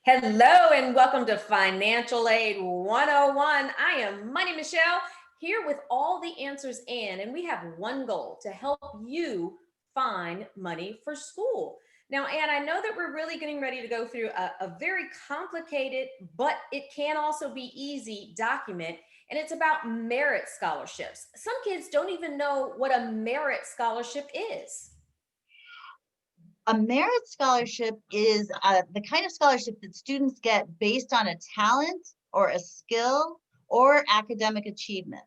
Hello and welcome to Financial Aid 101. I am Money Michelle here with all the answers and we have one goal to help you find money for school. Now, Ann, I know that we're really getting ready to go through a very complicated, but it can also be easy document, and it's about merit scholarships. Some kids don't even know what a merit scholarship is. A merit scholarship is the kind of scholarship that students get based on a talent or a skill or academic achievement.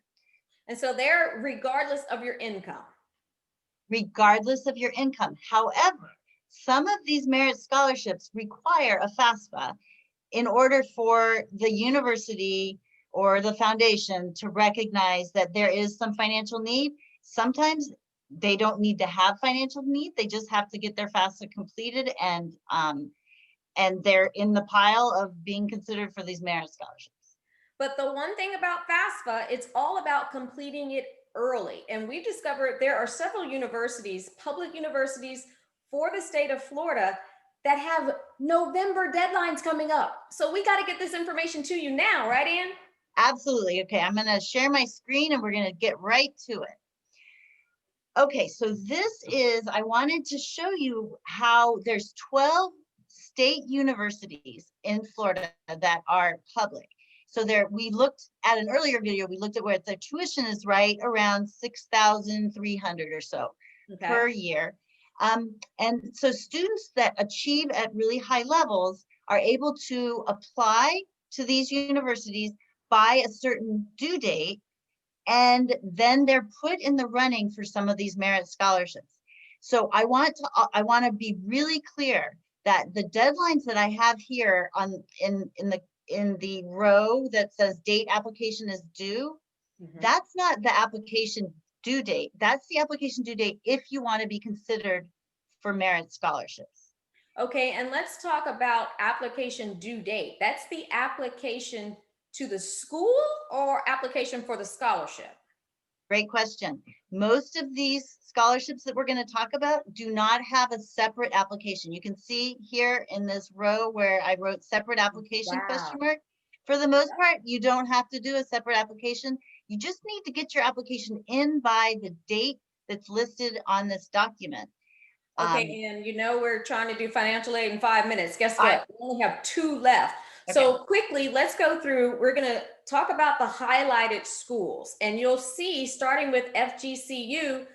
And so they're regardless of your income. Regardless of your income. However, some of these merit scholarships require a FAFSA in order for the university or the foundation to recognize that there is some financial need. Sometimes they don't need to have financial need. They just have to get their FAFSA completed, and they're in the pile of being considered for these merit scholarships. But the one thing about FAFSA, it's all about completing it early. And we've discovered there are several universities, public universities for the state of Florida, that have November deadlines coming up. So we got to get this information to you now, right, Ann? Absolutely. Okay, I'm going to share my screen and we're going to get right to it. Okay, so I wanted to show you how there's 12 state universities in Florida that are public. So we looked at an earlier video, we looked at where the tuition is right around $6,300 or so per year. And so students that achieve at really high levels are able to apply to these universities by a certain due date, and then they're put in the running for some of these merit scholarships. So I want to be really clear that the deadlines that I have here in the row that says date application is due, that's not the application due date. That's the application due date if you want to be considered for merit scholarships. Okay, and let's talk about application due date. That's the application to the school or application for the scholarship? Great question. Most of these scholarships that we're going to talk about do not have a separate application. You can see here in this row where I wrote separate application question mark. For the most part, you don't have to do a separate application. You just need to get your application in by the date that's listed on this document. Okay, and we're trying to do financial aid in 5 minutes. Guess what? We only have 2 left. Okay. So quickly, let's go through. We're going to talk about the highlighted schools, and you'll see starting with Fgcu,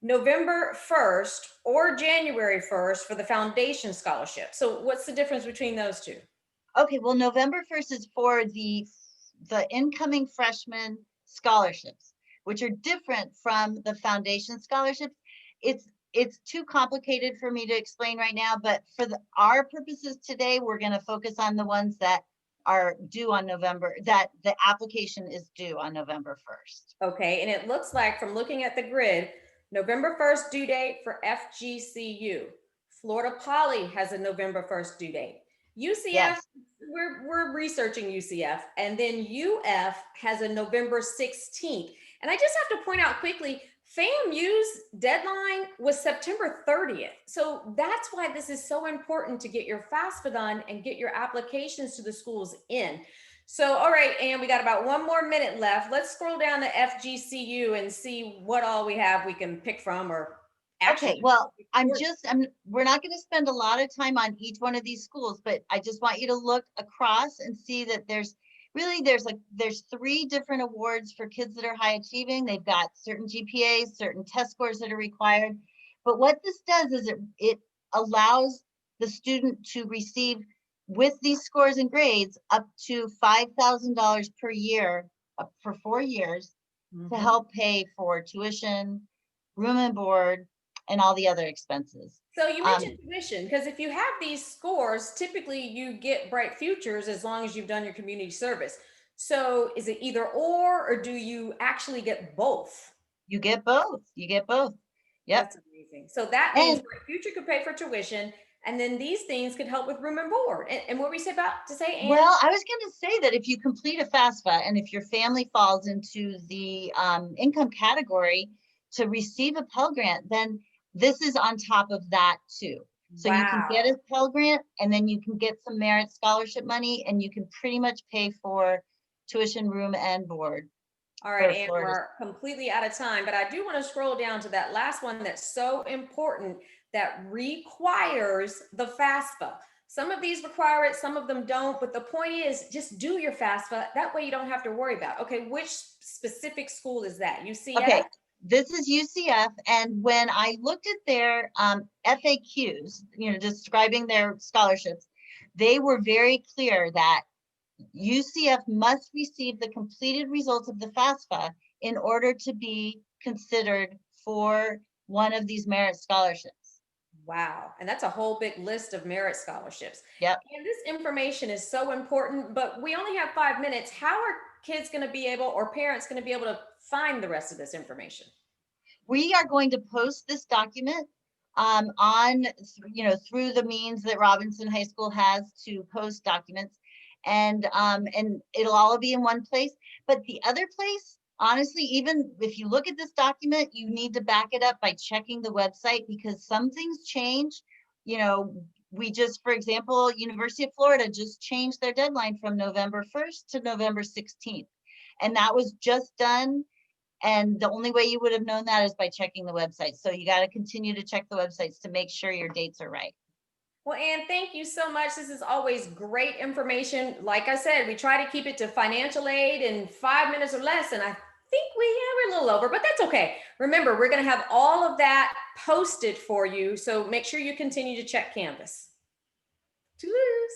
November 1st or January 1st for the foundation scholarship. So what's the difference between those two? Okay, well, November 1st is for the incoming freshman scholarships, which are different from the foundation scholarships. It's too complicated for me to explain right now, but for our purposes today, we're going to focus on the ones that are due on that the application is due on November 1st. Okay, and it looks like from looking at the grid, November 1st due date for Fgcu. Florida Poly has a November 1st due date. UCF, yes. We're researching UCF, and then UF has a November 16th. And I just have to point out quickly, FAMU's deadline was September 30th. So that's why this is so important to get your FAFSA done and get your applications to the schools in. So, all right, and we got about 1 more minute left. Let's scroll down to Fgcu and see what all we have we can pick from or actually. Okay, well, we're not going to spend a lot of time on each one of these schools, but I just want you to look across and see that there's 3 different awards for kids that are high achieving. They've got certain GPAs, certain test scores that are required. But what this does is it allows the student to receive, with these scores and grades, up to $5,000 per year for 4 years to help pay for tuition, room and board, and all the other expenses. So you mentioned tuition, because if you have these scores, typically you get Bright Futures as long as you've done your community service. So is it either or do you actually get both? You get both. Yep. That's amazing. So that means Bright Future could pay for tuition, and then these things could help with room and board. And what were you about to say, Ann? Well, I was going to say that if you complete a FAFSA and if your family falls into the income category to receive a Pell Grant, then this is on top of that too. So you can get Wow. a Pell Grant, and then you can get some merit scholarship money, and you can pretty much pay for tuition, room, and board All right, for and Florida. we're completely out of time, but I do want to scroll down to that last one that's so important that requires the FAFSA. Some of these require it, some of them don't, but the point is just do your FAFSA. That way you don't have to worry about, okay, which specific school is that? UCF? Okay, this is UCF, and when I looked at their FAQs, describing their scholarships, they were very clear that UCF must receive the completed results of the FAFSA in order to be considered for one of these merit scholarships. Wow. And that's a whole big list of merit scholarships. Yep. And this information is so important, but we only have 5 minutes. How are kids going to be able, or parents going to be able to find the rest of this information? We are going to post this document on, through the means that Robinson High School has to post documents, and it'll all be in one place. But the other place, honestly, even if you look at this document, you need to back it up by checking the website, because some things change. We just, for example, University of Florida just changed their deadline from November 1st to November 16th. And that was just done. And the only way you would have known that is by checking the website. So you got to continue to check the websites to make sure your dates are right. Well, Anne, thank you so much. This is always great information. Like I said, we try to keep it to financial aid in 5 minutes or less. And I think we're a little over, but that's okay. Remember, we're going to have all of that posted for you. So make sure you continue to check Canvas. Toodaloo.